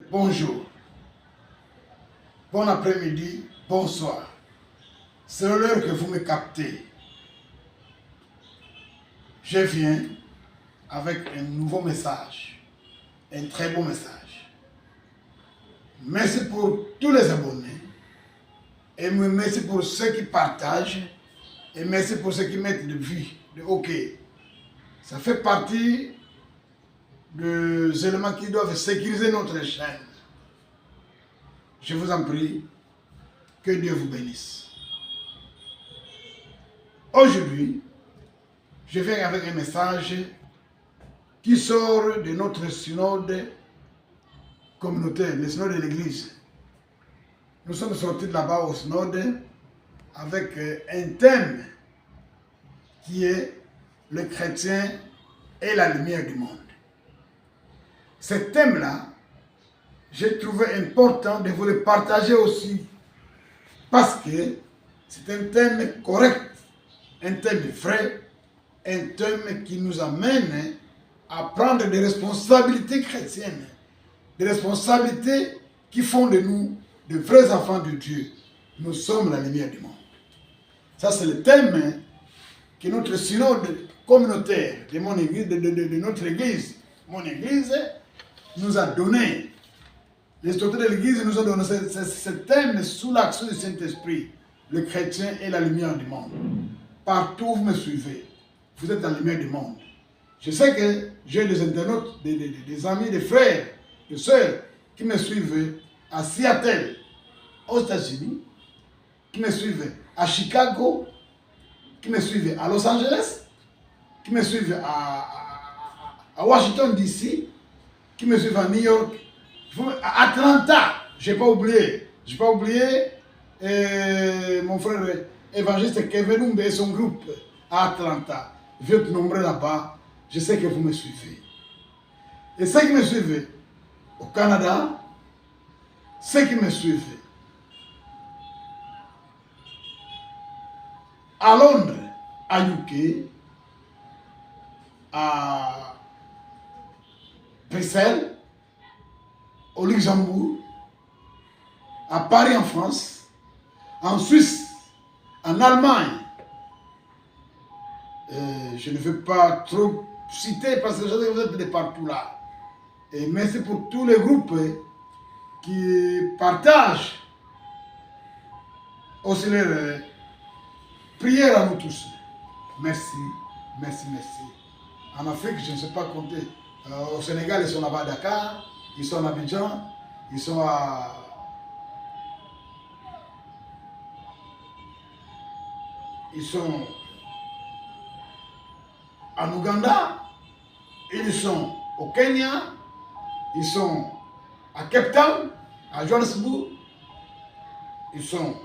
bonjour, bon après-midi, bonsoir. C'est l'heure que vous me captez. Je viens avec un nouveau message, un très beau message. Merci pour tous les abonnés et merci pour ceux qui partagent et merci pour ceux qui mettent de vues, de OK. Ça fait partie des éléments qui doivent sécuriser notre chaîne. Je vous en prie, que Dieu vous bénisse. Aujourd'hui, je viens avec un message qui sort de notre synode communautaire, le synode de l'Église. Nous sommes sortis de là-bas au synode avec un thème qui est le chrétien et la lumière du monde. Ce thème-là, j'ai trouvé important de vous le partager aussi parce que c'est un thème correct, un thème vrai, un thème qui nous amène à prendre des responsabilités chrétiennes, des responsabilités qui font de nous de vrais enfants de Dieu. Nous sommes la lumière du monde. Ça, c'est le thème que notre synode communautaire de mon église, de notre église, mon église, nous a donné. Les autorités de l'église nous ont donné ce thème sous l'action du Saint-Esprit, le chrétien et la lumière du monde. Partout où vous me suivez, vous êtes la lumière du monde. Je sais que j'ai des internautes, des amis, des frères, des sœurs qui me suivent à Seattle, aux États-Unis, qui me suivent à Chicago, qui me suivent à Los Angeles, qui me suivent à Washington DC, qui me suivent à New York, à Atlanta. Je n'ai pas oublié. Je n'ai pas oublié mon frère évangéliste Kevin Oumbe et son groupe à Atlanta. Je vais te nombrer là-bas. Je sais que vous me suivez. Et ceux qui me suivent au Canada, ceux qui me suivent à Londres, à UK, à Bruxelles, au Luxembourg, à Paris en France, en Suisse, en Allemagne. Je ne veux pas trop citer parce que je sais que vous êtes de partout là. Et merci pour tous les groupes qui partagent aussi leurs prières à nous tous. Merci, merci, merci. En Afrique, je ne sais pas compter. Au Sénégal, ils sont là-bas à Dakar, ils sont à Abidjan, ils sont en Ouganda, ils sont au Kenya, ils sont à Cape Town, à Johannesburg, ils sont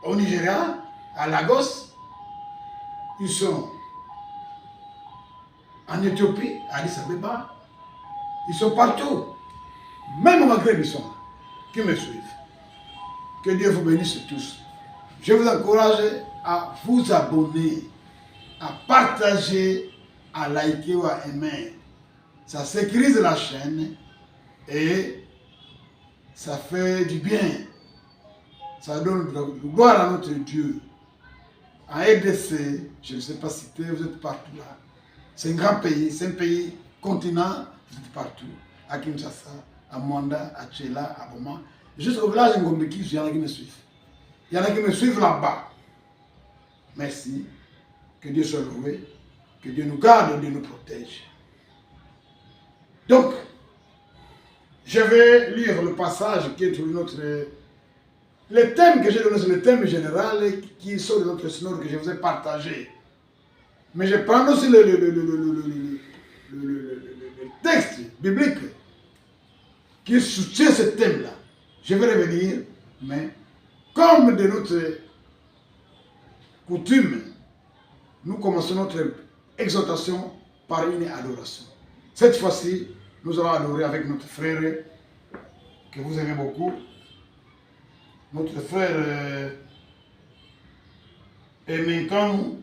au Nigeria, à Lagos, ils sont en Éthiopie, à Addis Abeba, ils sont partout. Même au Maghreb, ils sont là, qui me suivent. Que Dieu vous bénisse tous. Je vous encourage à vous abonner, à partager, à liker ou à aimer. Ça sécurise la chaîne et ça fait du bien. Ça donne de la gloire à notre Dieu. En RDC, je ne sais pas citer, vous êtes partout là. C'est un grand pays, c'est un pays continent, vous êtes partout. À Kinshasa, à Mwanda, à Tchela, à Boma. Juste au village de Ngombeki, il y en a qui me suivent. Il y en a qui me suivent là-bas. Merci. Que Dieu soit loué. Que Dieu nous garde et Dieu nous protège. Donc, je vais lire le passage qui est sur notre... Le thème que j'ai donné, c'est le thème général qui sort de notre synode que je vous ai partagé. Mais je prends aussi le texte biblique qui soutient ce thème-là. Je vais revenir, mais comme de notre coutume, nous commençons notre exhortation par une adoration. Cette fois-ci, nous allons adorer avec notre frère que vous aimez beaucoup, notre frère Emenkanou,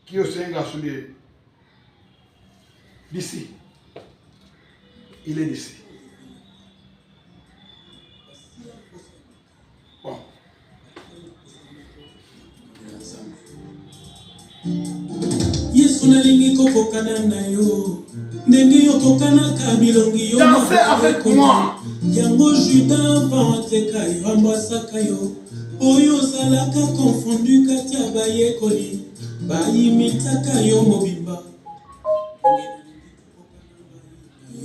qui est aussi un garçon d'ici. il est d'ici. Bon. Dansez avec moi. Yango Judas vanteka yambasaka yo oyo zalaka confondu katia bayekoli bayimitaka yo mobimba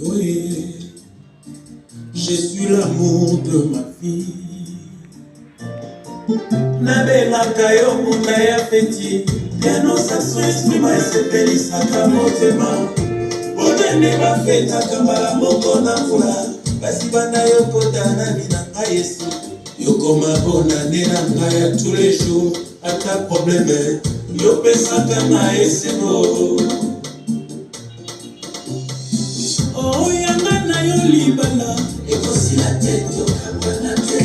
yoé je suis l'amour de ma vie nabelaka yo muna ya feti piano saxo instrument esepelisaka motema bonene bafetaka mbala moko na mvula basi bana yokota na binanga Yesu yokoma bonane na ngai ya tous les jours ata problème yopesaka na esebo oyanga na yo libala ekosila te tokabana te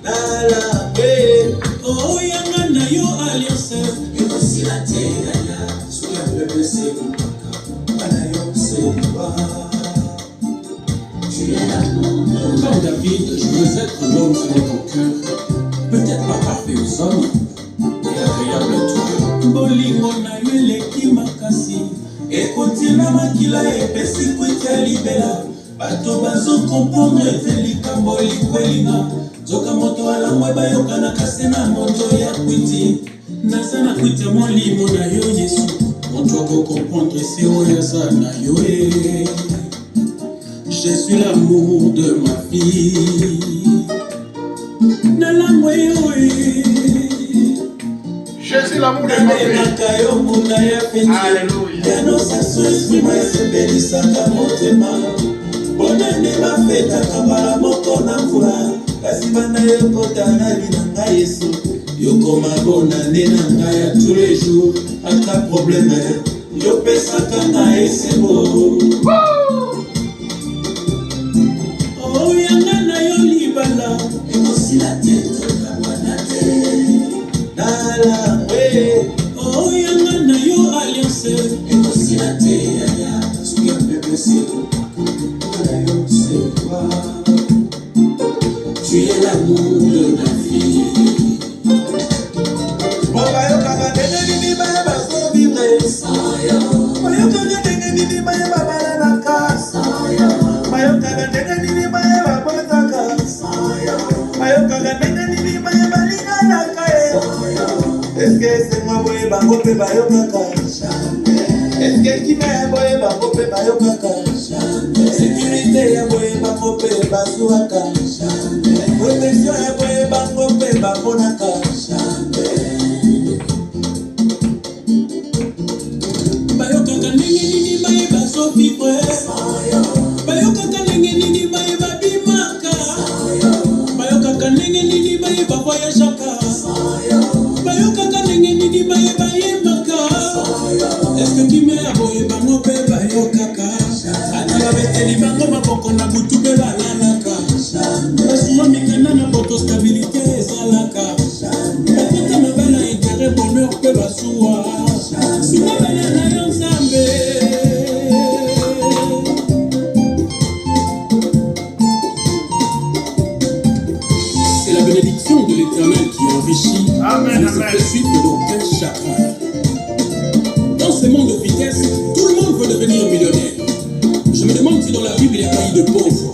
nalabe oyanga na yo alliance ekosila te yaya soki apepe sekopaka bana yo sekoba. Comme David, je veux être l'homme selon ton cœur. Peut-être pas parfait aux hommes, mais agréable à toi. Bolingo na yo eleki makasi ekotina makila epesi kweta libela bato bazokomprendre ete likambo likwelinga nzoka moto alangwe bayokanaka se na moto ya kwiti naza na kwiti ya molimo na yo Yesu moto akokomprendre se oyo aza na yo Je suis l'amour de ma vie. Je suis l'amour de ma vie. Alléluia. Yokoma bonane na ngai ya tous les jours ata problème yopesaka na esebo oyanga na yo libala ekosila te tokabwana te nala oyanga na yo alliance ekosila te yaya soki apepe sekopaka na yo sekwa tu es l'amour de ma vie. Bayokaka ndenge nini baya bazovivre bayokaka ndenge nini baya babalanaka bayokaka ndenge nini baya babotaka bayokaka ndenge nini baya balinganaka eske esenga boye bango mpe bayokaka eske kina ya boye bango mpe bayokaka sécurité ya boye bango mpe bazwaka protection ya boye bango mpe bamonaka bayokaka ndenge nini baye bazovivre bayokaka ndenge nini baye babimaka bayokaka ndenge nini baye bavoyageaka bayokaka ndenge nini baye bayembaka eske kime ya boye bango mpe bayokaka ata babeteli bango maboko na butu mpe balalaka basuwa mikanda na boto stabilité ezalaka bapeta mabala intérêt bonheur mpe basuwa sima bana na yo nzambe c'est la bénédiction de l'Éternel qui enrichit et ne se précipite d'aucun chagrin. Dans ce monde de vitesse, tout le monde veut devenir millionnaire. Je me demande si dans la Bible il y a pas eu de pauvres.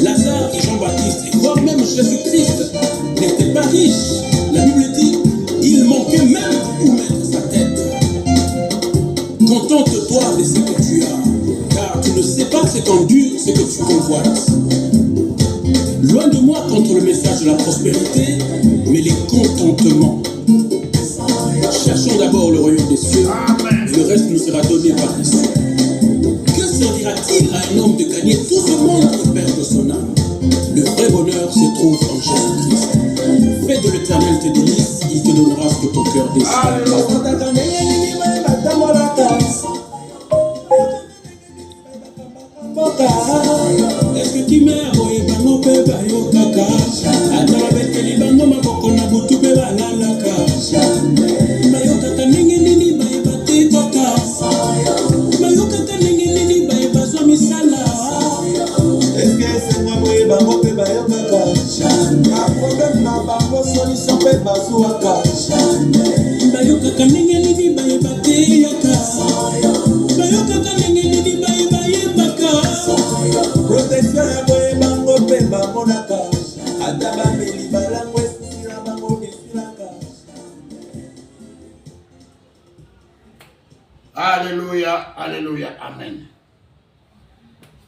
Lazare et Jean-Baptiste, et voire même Jésus-Christ, n'étaient pas riches. La Bible dit, il manquait même où mettre sa tête. Contente-toi de ce que tu as, car tu ne sais pas ce qu'endure ce que tu convoites. Loin de moi contre le message de la prospérité, mais les contentements. Cherchons d'abord le royaume des cieux, et le reste nous sera donné par les cieux. Que servira-t-il à un homme de gagner tout ce monde et perdre son âme? Le vrai bonheur se trouve en Jésus-Christ. Fais de l'Éternel tes délices, il te donnera ce que ton cœur désire. Est-ce que tu m'aimes? Bango pe bayokaka ata babeteli bango maboko na butu pe balalaka bayokaka ndenge nini bayeba te kaka bayokaka ndenge nini bayeba masuaka bayokaka ndenge nini bayebaka bayokaka ndenge nini bayebaka protection ya boyebango mpe bamonaka ata bameli balango esila bango esilaka. Alléluia, alléluia, amen.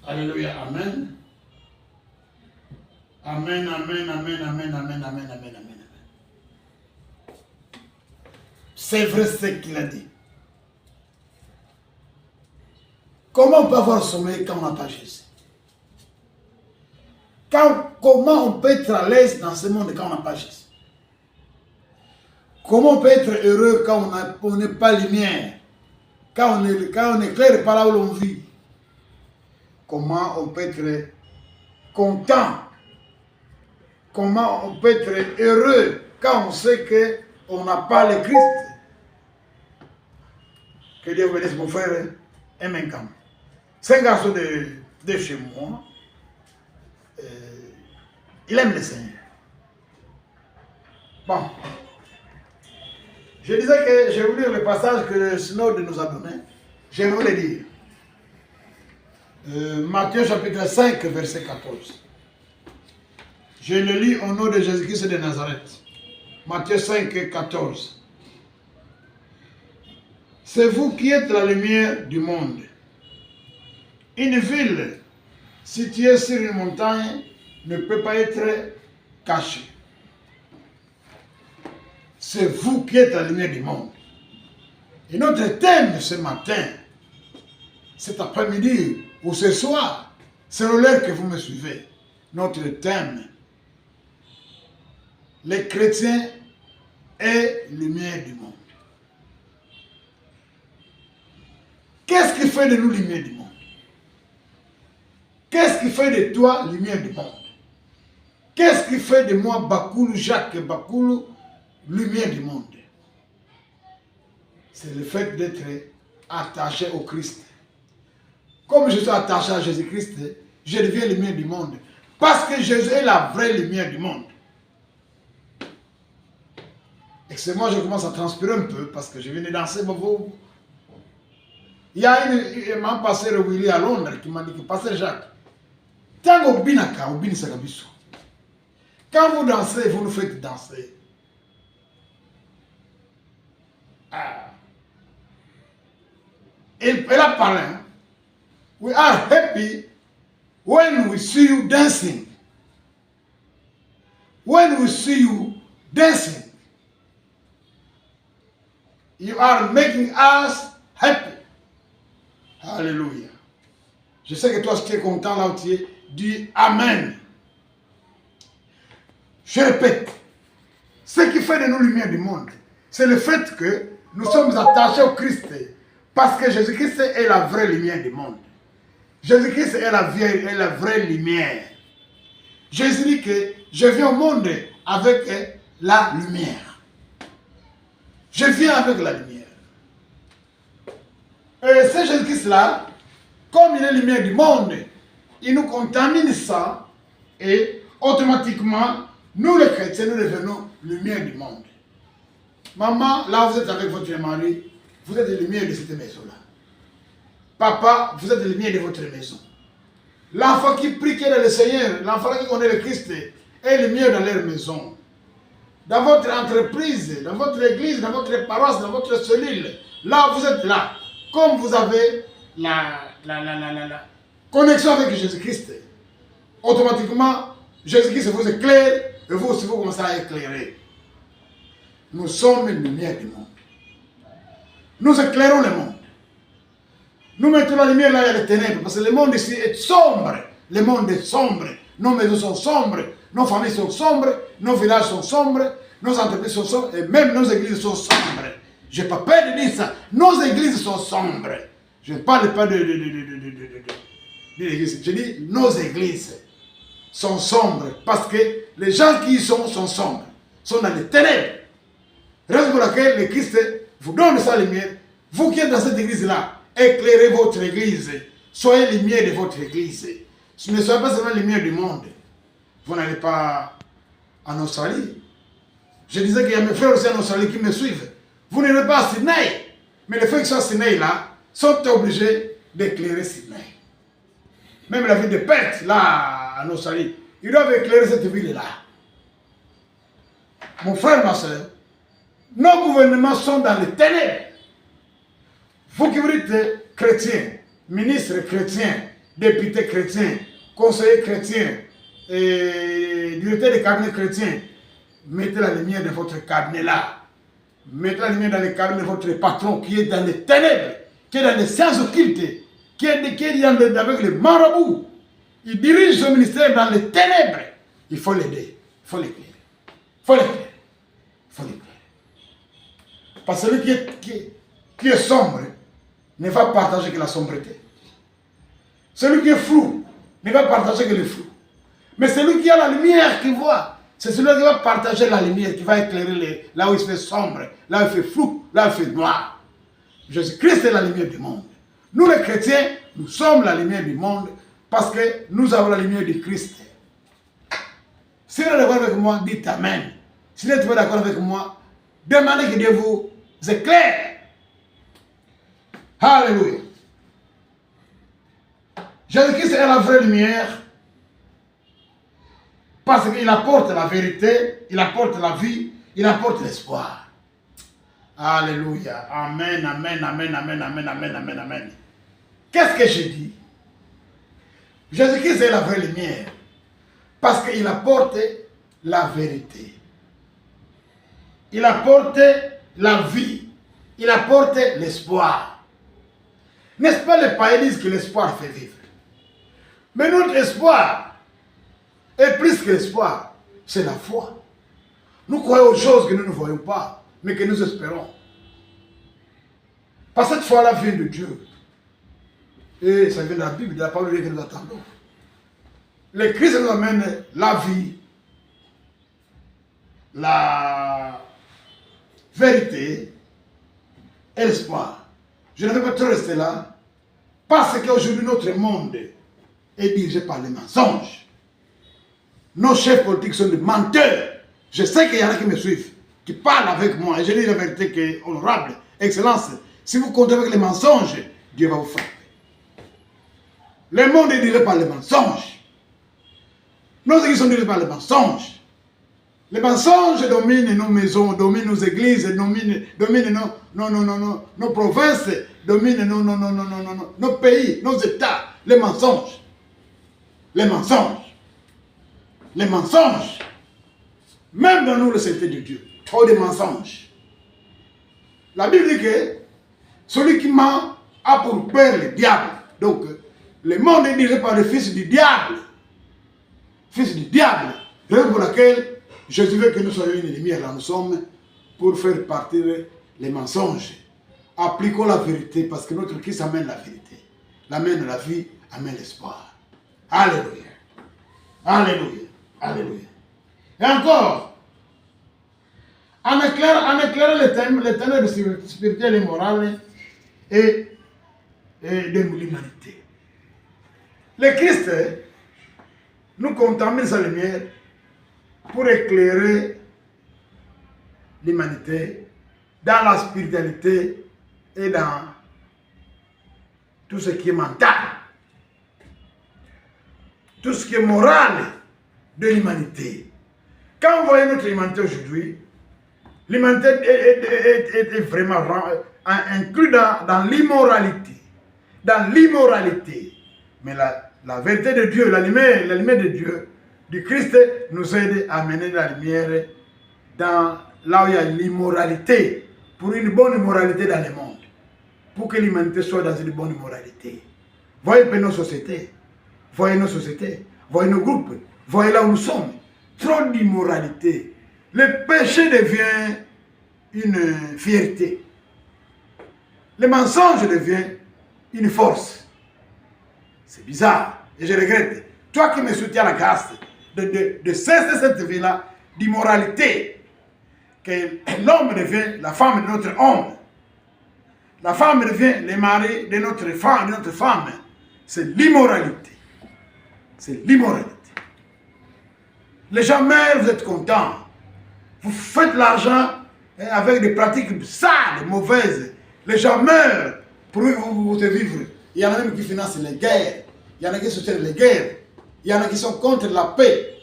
Alléluia, amen. Amen, amen, amen, amen, amen, amen, amen, amen. C'est vrai ce qu'il a dit. Comment on peut avoir sommeil quand on n'a pas Jésus? Comment on peut être à l'aise dans ce monde quand on n'a pas Jésus? Comment on peut être heureux quand on n'est pas lumière? Quand on n'éclaire pas là où l'on vit? Comment on peut être content? Comment on peut être heureux quand on sait qu'on n'a pas le Christ? Que Dieu vous bénisse, mon frère Emenkam. C'est un garçon de chez moi. Il aime le Seigneur. Bon. Je disais que je vais vous lire le passage que le synode nous a donné. Je vais vous le dire. Matthieu chapitre 5, verset 14. Je le lis au nom de Jésus-Christ de Nazareth. Matthieu 5, 14. C'est vous qui êtes la lumière du monde. Une ville située sur une montagne ne peut pas être cachée. C'est vous qui êtes la lumière du monde. Et notre thème ce matin, cet après-midi ou ce soir, selon l'heure que vous me suivez, notre thème, les chrétiens et lumière du monde. Qu'est-ce qui fait de nous lumière du monde? Qu'est-ce qui fait de toi lumière du monde? Qu'est-ce qui fait de moi Bakoulou, Jacques Bakoulou, lumière du monde? C'est le fait d'être attaché au Christ. Comme je suis attaché à Jésus-Christ, je deviens lumière du monde. Parce que Jésus est la vraie lumière du monde. Et c'est moi je commence à transpirer un peu parce que je viens de danser. Il y a un pasteur Willy à Londres qui m'a dit que pasteur Jacques, quand vous dansez, vous nous faites danser. Elle a parlé. We are happy when we see you dancing. When we see you dancing, you are making us happy. Alléluia. Je sais que toi, si tu es content là où tu es, dis Amen. Je répète, ce qui fait de nous lumière du monde, c'est le fait que nous sommes attachés au Christ. Parce que Jésus-Christ est la vraie lumière du monde. Jésus-Christ est la vraie lumière. Jésus dit que je viens au monde avec la lumière. Je viens avec la lumière. Et ce Jésus-Christ-là, comme il est lumière du monde, il nous contamine ça et automatiquement, nous les chrétiens, nous devenons lumière du monde. Maman, là vous êtes avec votre mari, vous êtes la lumière de cette maison-là. Papa, vous êtes la lumière de votre maison. L'enfant qui prie, qui est le Seigneur, l'enfant qui connaît le Christ, est la lumière dans leur maison. Dans votre entreprise, dans votre église, dans votre paroisse, dans votre cellule, là vous êtes là. Comme vous avez la connexion avec Jésus-Christ, automatiquement, Jésus-Christ vous éclaire et vous aussi vous commencez à éclairer. Nous sommes une lumière du monde. Nous éclairons le monde. Nous mettons la lumière là, il y a les ténèbres, parce que le monde ici est sombre. Le monde est sombre. Nos maisons sont sombres, nos familles sont sombres, nos villages sont sombres, nos entreprises sont sombres, et même nos églises sont sombres. Je n'ai pas peur de dire ça. Nos églises sont sombres. Je ne parle pas de l'église. Je dis nos églises sont sombres parce que les gens qui y sont sombres, sont dans les ténèbres. Raison pour laquelle le Christ vous donne sa lumière. Vous qui êtes dans cette église-là, éclairez votre église. Soyez lumière de votre église. Ne soyez pas seulement lumière du monde. Vous n'allez pas en Australie. Je disais qu'il y a mes frères aussi en Australie qui me suivent. Vous n'irez pas à Sydney. Mais les frères qui sont à Sydney là sont obligés d'éclairer Sydney. Même la ville de Perth, là, en Australie, ils doivent éclairer cette ville-là. Mon frère, ma soeur, nos gouvernements sont dans les ténèbres. Vous qui vous dites chrétiens, ministres chrétiens, députés chrétiens, conseillers chrétiens, et directeurs de cabinet chrétiens, mettez la lumière de votre cabinet là. Mettez la lumière dans le cabinet de votre patron qui est dans les ténèbres, qui est dans les sciences occultes, qui est avec les marabouts. Il dirige son ministère dans les ténèbres. Il faut l'aider. Il faut l'éclairer. Il faut l'éclairer. Il faut l'éclairer. Parce que celui qui est sombre ne va partager que la sombreté. Celui qui est flou ne va partager que le flou. Mais celui qui a la lumière qui voit, c'est celui qui va partager la lumière, qui va éclairer là où il fait sombre, là où il fait flou, là où il fait noir. Jésus-Christ est la lumière du monde. Nous les chrétiens, nous sommes la lumière du monde parce que nous avons la lumière du Christ. Si vous êtes d'accord avec moi, dites Amen. Si vous n'êtes pas d'accord avec moi, demandez que Dieu vous éclaire. Alléluia. Jésus-Christ est la vraie lumière parce qu'il apporte la vérité, il apporte la vie, il apporte l'espoir. Alléluia. Amen, amen, amen, amen, amen, amen, amen, amen. Qu'est-ce que j'ai dit? Jésus-Christ est la vraie lumière parce qu'il apporte la vérité. Il apporte la vie. Il apporte l'espoir. N'est-ce pas, les païens disent que l'espoir fait vivre. Mais notre espoir est plus que l'espoir, c'est la foi. Nous croyons aux choses que nous ne voyons pas, mais que nous espérons. Parce que cette foi-là vient de Dieu. Et ça vient de la Bible, de la parole de Dieu que nous attendons. Le Christ nous amène la vie, la vérité et l'espoir. Je ne vais pas trop rester là, parce qu'aujourd'hui notre monde est dirigé par les mensonges. Nos chefs politiques sont des menteurs. Je sais qu'il y en a qui me suivent, qui parlent avec moi, et je dis la vérité qui est honorable, excellence. Si vous comptez avec les mensonges, Dieu va vous frapper. Le monde est dirigé par les mensonges. Nos églises sont dirigées par les mensonges. Les mensonges dominent nos maisons, dominent nos églises, dominent nos provinces, dominent nos pays, nos États. Les mensonges. Les mensonges. Les mensonges. Même dans nous, le sainteté de Dieu. Trop de mensonges. La Bible dit que celui qui ment a pour père le diable. Donc, le monde est dirigé par le fils du diable. Fils du diable. Raison pour laquelle Jésus veut que nous soyons une lumière là où nous sommes pour faire partir les mensonges. Appliquons la vérité parce que notre Christ amène la vérité. L'amène la vie, amène l'espoir. Alléluia. Alléluia. Alléluia. Et encore, en éclairant les ténèbres spirituelles et morales et de l'humanité. Le Christ nous contamine sa lumière pour éclairer l'humanité dans la spiritualité et dans tout ce qui est mental, tout ce qui est moral de l'humanité. Quand vous voyez notre humanité aujourd'hui, l'humanité est vraiment inclus dans l'immoralité. Dans l'immoralité. Mais la vérité de Dieu, la lumière de Dieu, du Christ, nous aide à mener la lumière dans là où il y a l'immoralité, pour une bonne moralité dans le monde. Pour que l'humanité soit dans une bonne moralité. Voyez nos sociétés. Voyez nos sociétés. Voyez nos groupes. Voyez là où nous sommes. Trop d'immoralité. Le péché devient une fierté. Le mensonge devient une force. C'est bizarre. Et je regrette. Toi qui me soutiens la grâce de cesser cette vie-là d'immoralité. Que l'homme devient la femme de notre homme. La femme devient le mari de notre femme. C'est l'immoralité. C'est l'immoralité. Les gens meurent, vous êtes contents. Vous faites l'argent avec des pratiques sales, mauvaises. Les gens meurent pour vous vivre. Il y en a même qui financent les guerres. Il y en a qui soutiennent les guerres. Il y en a qui sont contre la paix.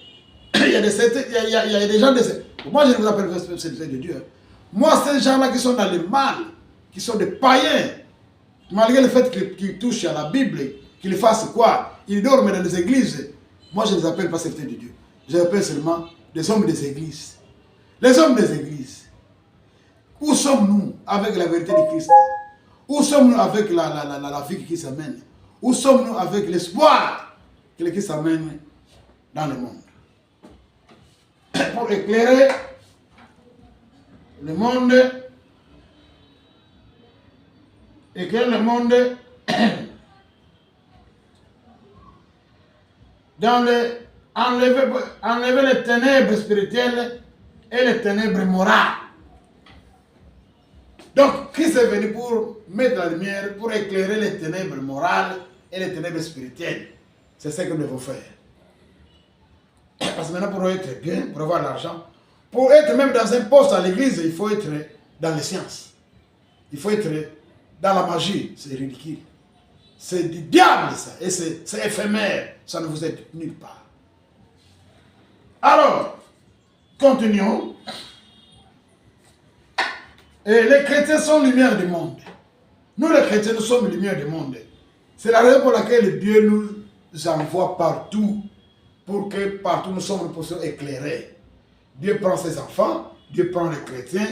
Il y a des gens de ces... Moi, je ne vous appelle pas serviteurs de Dieu. Moi, ces gens-là qui sont dans le mal, qui sont des païens, malgré le fait qu'ils touchent à la Bible, qu'ils fassent quoi? Ils dorment dans les églises. Moi, je ne les appelle pas serviteurs de Dieu. Je les appelle seulement des hommes des églises. Les hommes des églises. Où sommes-nous avec la vérité de Christ? Où sommes-nous avec la vie qui s'amène? Où sommes-nous avec l'espoir que le Christ amène dans le monde? Pour éclairer le monde, dans enlever les ténèbres spirituelles et les ténèbres morales. Donc, Christ est venu pour mettre la lumière, pour éclairer les ténèbres morales et les ténèbres spirituelles. C'est ce que nous devons faire. Parce que maintenant, pour être bien, pour avoir l'argent, pour être même dans un poste à l'église, il faut être dans les sciences. Il faut être dans la magie. C'est ridicule. C'est du diable, ça. Et c'est éphémère. Ça ne vous aide nulle part. Alors, continuons. Et les chrétiens sont lumière du monde. Nous, les chrétiens, nous sommes lumière du monde. C'est la raison pour laquelle Dieu nous envoie partout, pour que partout nous sommes pour éclairer. Dieu prend ses enfants, Dieu prend les chrétiens,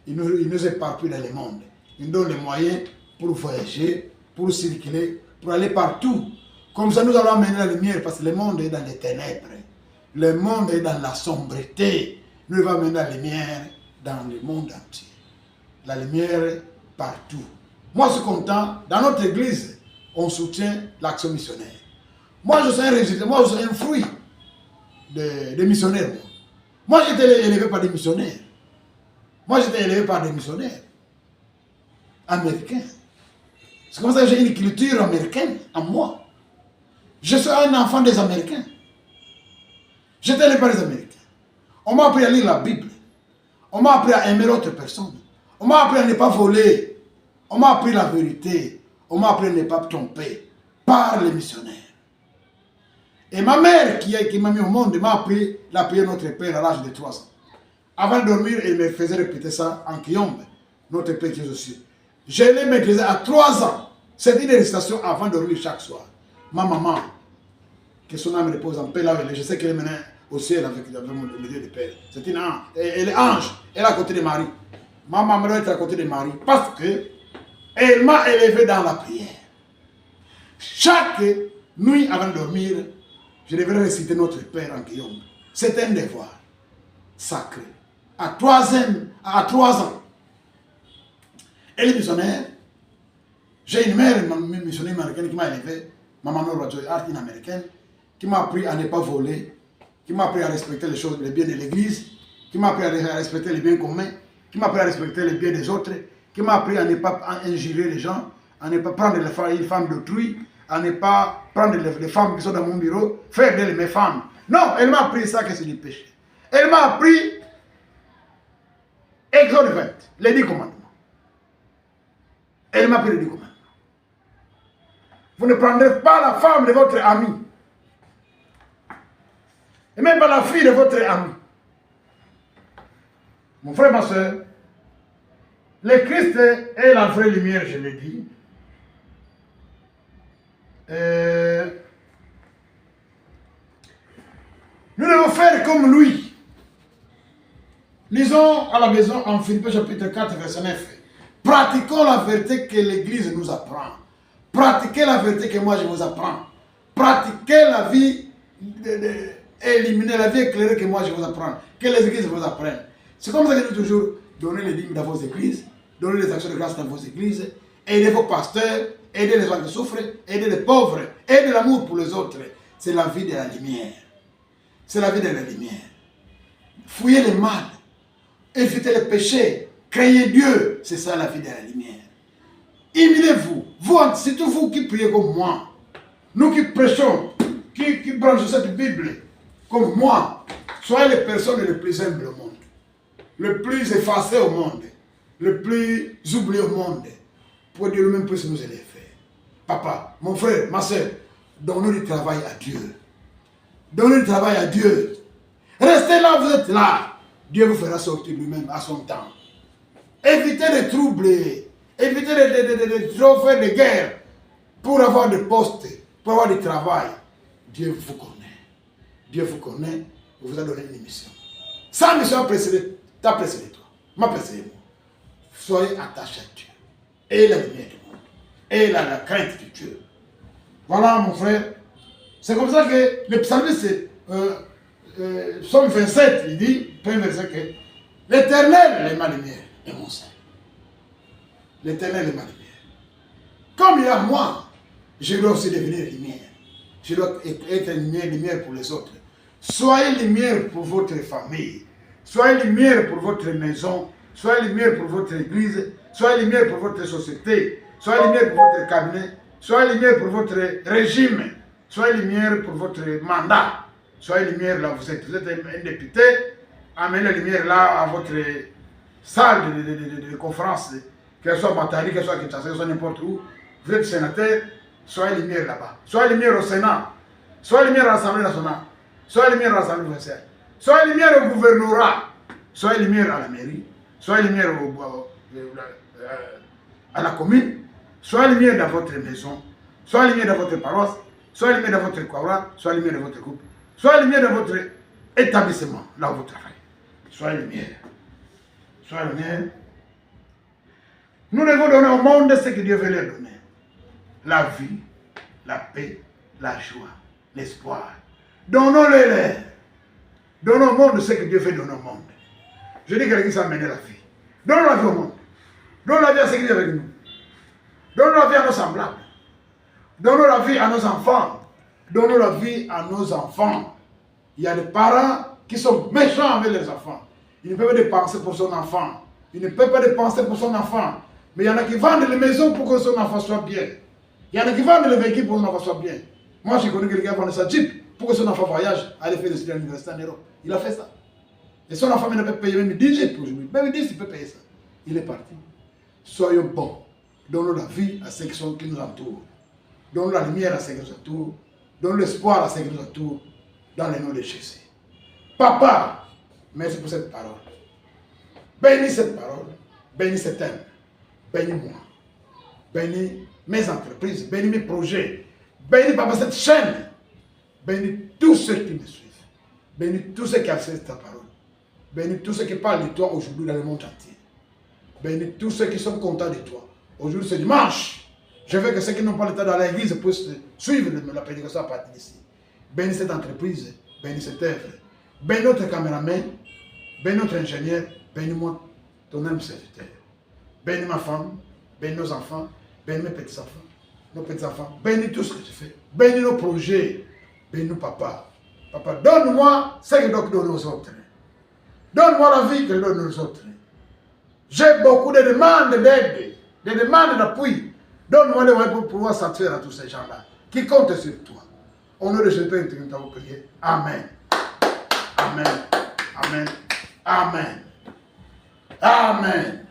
il nous éparpille dans le monde. Il nous donne les moyens pour voyager, pour circuler, pour aller partout. Comme ça, nous allons amener la lumière, parce que le monde est dans les ténèbres. Le monde est dans la sombreté. Nous devons amener la lumière dans le monde entier. La lumière partout. Moi, je suis content. Dans notre église, on soutient l'action missionnaire. Moi, je suis un résultat. Moi, je suis un fruit de missionnaires. Moi, j'étais élevé par des missionnaires. Moi, j'étais élevé par des missionnaires américains. C'est comme ça que j'ai une culture américaine en moi. Je suis un enfant des Américains. J'étais élevé par les Américains. On m'a appris à lire la Bible. On m'a appris à aimer l'autre personne. On m'a appris à ne pas voler. On m'a appris la vérité. On m'a appris à ne pas tromper par les missionnaires. Et ma mère, qui m'a mis au monde, m'a appris la prière Notre Père à l'âge de 3 ans. Avant de dormir, elle me faisait répéter ça en Kiyombe. Notre Père qui est aussi. Je l'ai maîtrisé à 3 ans. C'est une récitation avant de dormir chaque soir. Ma maman, que son âme repose en paix là, je sais qu'elle est menée au ciel avec le Dieu de Père. C'est une ange. Elle est ange. Elle est à côté de Marie. Ma maman doit être à côté de Marie parce que elle m'a élevé dans la prière. Chaque nuit avant de dormir, je devrais réciter Notre Père en Guillaume. C'est un devoir sacré. À 3 ans. Elle est missionnaire. J'ai une mère missionnaire américaine qui m'a élevé, maman une américaine, qui m'a appris à ne pas voler, qui m'a appris à respecter les choses, les biens de l'église, qui m'a appris à respecter les biens communs, qui m'a appris à respecter les biens des autres, qui m'a appris à ne pas injurer les gens, à ne pas prendre une femme d'autrui, à ne pas prendre les femmes qui sont dans mon bureau, faire d'elles mes femmes. Non, elle m'a appris ça que c'est du péché. Elle m'a appris Exode 20, les 10 commandements. Elle m'a appris les 10 commandements. Vous ne prendrez pas la femme de votre ami. Et même pas la fille de votre ami. Mon frère, ma soeur, le Christ est la vraie lumière, je l'ai dit. Nous devons faire comme lui. Lisons à la maison en Philippiens chapitre 4, verset 9. Pratiquons la vérité que l'Église nous apprend. Pratiquez la vérité que moi je vous apprends. Pratiquez la vie éliminée, la vie éclairée que moi je vous apprends. Que les églises vous apprennent. C'est comme ça que nous toujours donnez les dîmes dans vos églises, donnez les actions de grâce dans vos églises, aidez vos pasteurs, aidez les gens qui souffrent, aidez les pauvres, aidez l'amour pour les autres. C'est la vie de la lumière. C'est la vie de la lumière. Fouillez le mal, évitez les péchés, craignez Dieu. C'est ça la vie de la lumière. Humilez-vous, surtout vous qui priez comme moi, nous qui prêchons, qui branchons cette Bible comme moi, soyez les personnes les plus humbles au monde. le plus effacé au monde, le plus oublié au monde, pour Dieu lui-même puisse nous élever. Papa, mon frère, ma soeur, donnez du travail à Dieu. Donnez du travail à Dieu. Restez là, vous êtes là. Dieu vous fera sortir lui-même à son temps. Évitez de troubler. Évitez de trop faire des guerres pour avoir des postes, pour avoir du travail. Dieu vous connaît. Dieu vous connaît. Il vous a donné une mission. Sa mission t'a précédé toi. M'a précédé moi. Soyez attachés à Dieu. Et la lumière du monde. Et la crainte de Dieu. Voilà mon frère. C'est comme ça que le psalmiste, Psaume 27, il dit, premier verset, que l'Éternel est ma lumière et mon saint. L'Éternel est ma lumière. Comme il y a moi, je dois aussi devenir lumière. Je dois être lumière pour les autres. Soyez lumière pour votre famille. Soyez lumière pour votre maison. Soyez lumière pour votre église. Soyez lumière pour votre société. Soyez lumière pour votre cabinet. Soyez lumière pour votre régime. Soyez lumière pour votre mandat. Soyez lumière là où vous êtes. Vous êtes un député. Amenez la lumière là à votre salle de conférence. Qu'elle soit Matari, qu'elle soit Kinshasa, qu'elle soit n'importe où. Vous êtes sénateur. Soyez lumière là-bas. Soyez lumière au Sénat. Soyez lumière à l'Assemblée nationale. Soyez lumière à l'Assemblée universelle. Soyez lumière au gouvernorat. Soyez lumière à la mairie. Soyez lumière à la commune. Soyez lumière dans votre maison. Soyez lumière dans votre paroisse. Soyez lumière dans votre quadra. Soyez lumière dans votre groupe. Soyez lumière dans votre établissement, là où vous travaillez. Soyez lumière. Soyez lumière. Nous devons donner au monde ce que Dieu veut leur donner. La vie, la paix, la joie, l'espoir. Donnons-le leur. Donnons au monde ce que Dieu veut donner au monde. Je dis que l'Église a mené la vie. Donnons la vie au monde. Donnons la vie à ce qui est avec nous. Donnons la vie à nos semblables. Donnons la vie à nos enfants. Donnons la vie à nos enfants. Il y a des parents qui sont méchants avec les enfants. Ils ne peuvent pas dépenser pour son enfant. Ils ne peuvent pas dépenser pour son enfant. Mais il y en a qui vendent les maisons pour que son enfant soit bien. Il y en a qui vendent les véhicules pour que son enfant soit bien. Moi, j'ai connu quelqu'un qui a vendu sa Jeep pour que son enfant voyage, aller faire des études à l'université en Europe. Il a fait ça. Et son enfant ne peut payer même 10 Jeeps aujourd'hui. Même 10, il peut payer ça. Il est parti. Soyons bons. Donnons la vie à ceux qui nous entourent. Donnons la lumière à ceux qui nous entourent. Donnons l'espoir à ceux qui nous entourent. Dans le nom de Jésus. Papa, merci pour cette parole. Bénis cette parole. Bénis cet thème. Bénis-moi. Bénis mes entreprises. Bénis mes projets. Bénis, Papa, cette chaîne. Bénis tous ceux qui me suivent. Bénis tous ceux qui acceptent ta parole. Bénis tous ceux qui parlent de toi aujourd'hui dans le monde entier. Bénis tous ceux qui sont contents de toi. Aujourd'hui, c'est dimanche. Je veux que ceux qui n'ont pas le temps dans l'église puissent suivre la prédication à partir d'ici. Bénis cette entreprise. Bénis cette œuvre. Bénis notre caméraman. Bénis notre ingénieur. Bénis-moi, ton âme serviteur. Bénis ma femme. Bénis nos enfants. Bénis mes petits-enfants. Nos petits-enfants. Bénis tout ce que tu fais. Bénis nos projets. Bénis-nous, papa. Papa, donne-moi ce que je dois donner aux autres. Donne-moi la vie que je donne aux autres. J'ai beaucoup de demandes d'aide, des demandes d'appui. Donne-moi les moyens pour pouvoir satisfaire à tous ces gens-là qui comptent sur toi. Au nom de Jésus, nous avons prié. Amen. Amen. Amen. Amen. Amen.